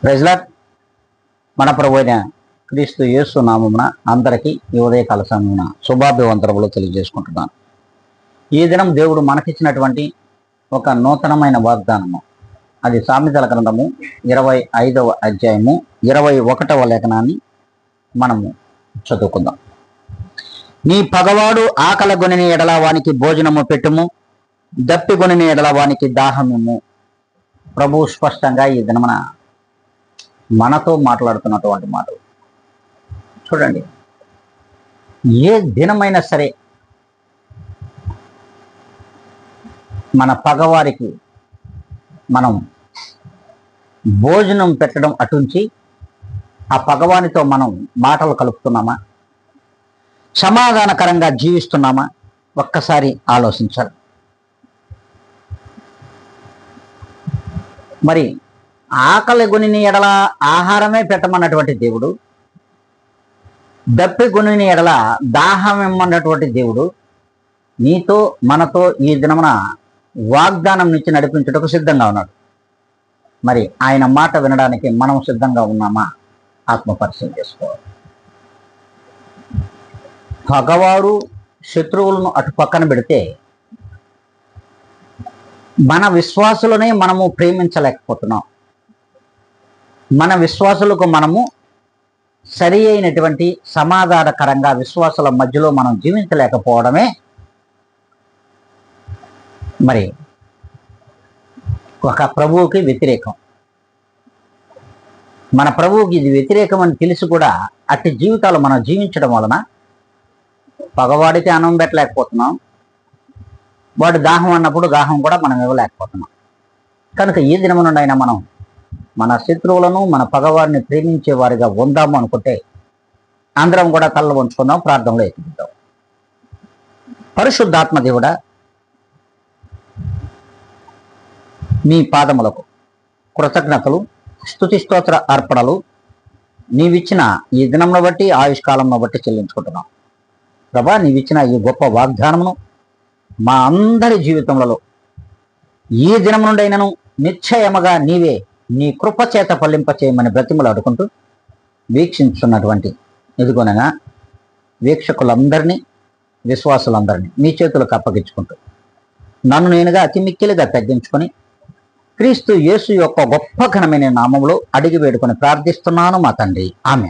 Praise lord. మన ప్రభు అయిన క్రీస్తు యేసు నామమున అందరికీ ఈ ఉదయకాల సమయమున శుభాభివందనములు తెలియజేసుకుంటున్నాను. ఈ దినం దేవుడు మనకిచ్చినటువంటి ఒక నూతనమైన వాగ్దానము, అది సామెతల గ్రంథము 25వ అధ్యాయము 21వ లేఖనాన్ని మనము చదువుకుందాం. నీ పగవాడు ఆకలగొనిని ఎడల వానికి భోజనము పెట్టుము, దప్పిగొనిని ఎడల వానికి దాహమిమ్ము. ప్రభు స్పష్టంగా ఈ దినమున మనతో మాట్లాడుతున్నటువంటి మాటలు చూడండి. ఏ దినమైనా సరే మన పగవారికి మనం భోజనం పెట్టడం అటుంచి ఆ పగవానితో మనం మాటలు కలుపుతున్నామా, సమాధానకరంగా జీవిస్తున్నామా ఒక్కసారి ఆలోచించాలి. మరి ఆకలి గొనిని ఎడల ఆహారమే పెట్టమన్నటువంటి దేవుడు, దప్పి గొనిని ఎడల దాహం ఇమ్మన్నటువంటి దేవుడు నీతో మనతో ఈ దినమున వాగ్దానం నుంచి నడిపించుటకు సిద్ధంగా ఉన్నాడు. మరి ఆయన మాట వినడానికి మనం సిద్ధంగా ఉన్నామా ఆత్మపరిశీలన చేసుకోవాలి. పగవారు శత్రువులను అటు పక్కన పెడితే మన విశ్వాసులనే మనము ప్రేమించలేకపోతున్నాం. మన విశ్వాసులకు మనము సరి అయినటువంటి సమాధానకరంగా విశ్వాసుల మధ్యలో మనం జీవించలేకపోవడమే మరి ఒక ప్రభువుకి వ్యతిరేకం. మన ప్రభువుకి ఇది వ్యతిరేకం అని తెలిసి కూడా అట్టి జీవితాలు మనం జీవించడం వలన పగవాడికి అన్నం పెట్టలేకపోతున్నాం, వాడు దాహం అన్నప్పుడు దాహం కూడా మనం ఇవ్వలేకపోతున్నాం. కనుక ఈ దినము నుండి అయినా మనం మన శత్రువులను మన పగవారిని ప్రేమించే వారిగా ఉందాము అనుకుంటే అందరం కూడా తల్ల ఉంచుకుందాం, ప్రార్థనలో ఎత్తుకుందాం. పరిశుద్ధాత్మ దేవుడా, నీ పాదములకు కృతజ్ఞతలు, స్తుతి స్తోత్ర అర్పణలు నీవిచ్చిన ఈ దినంను బట్టి ఆయుష్కాలంను బట్టి చెల్లించుకుంటున్నాం. ప్రభా, నీవిచ్చిన ఈ గొప్ప వాగ్దానమును మా అందరి జీవితంలో ఈ దినం నుండి అయినను నిశ్చయముగా నీవే నీ కృప చేత ఫలింప చేయమని బ్రతిమలు అడుకుంటూ వీక్షించున్నటువంటి ఎదుగునగా వీక్షకులందరినీ విశ్వాసులందరినీ నీ చేతులకు అప్పగించుకుంటూ నన్ను నేనుగా అతి మిక్కిలిగా తగ్గించుకొని క్రీస్తు యేసు యొక్క గొప్ప ఘనమైన నామములో అడిగి వేడుకొని ప్రార్థిస్తున్నాను మా తండ్రి, ఆమేన్.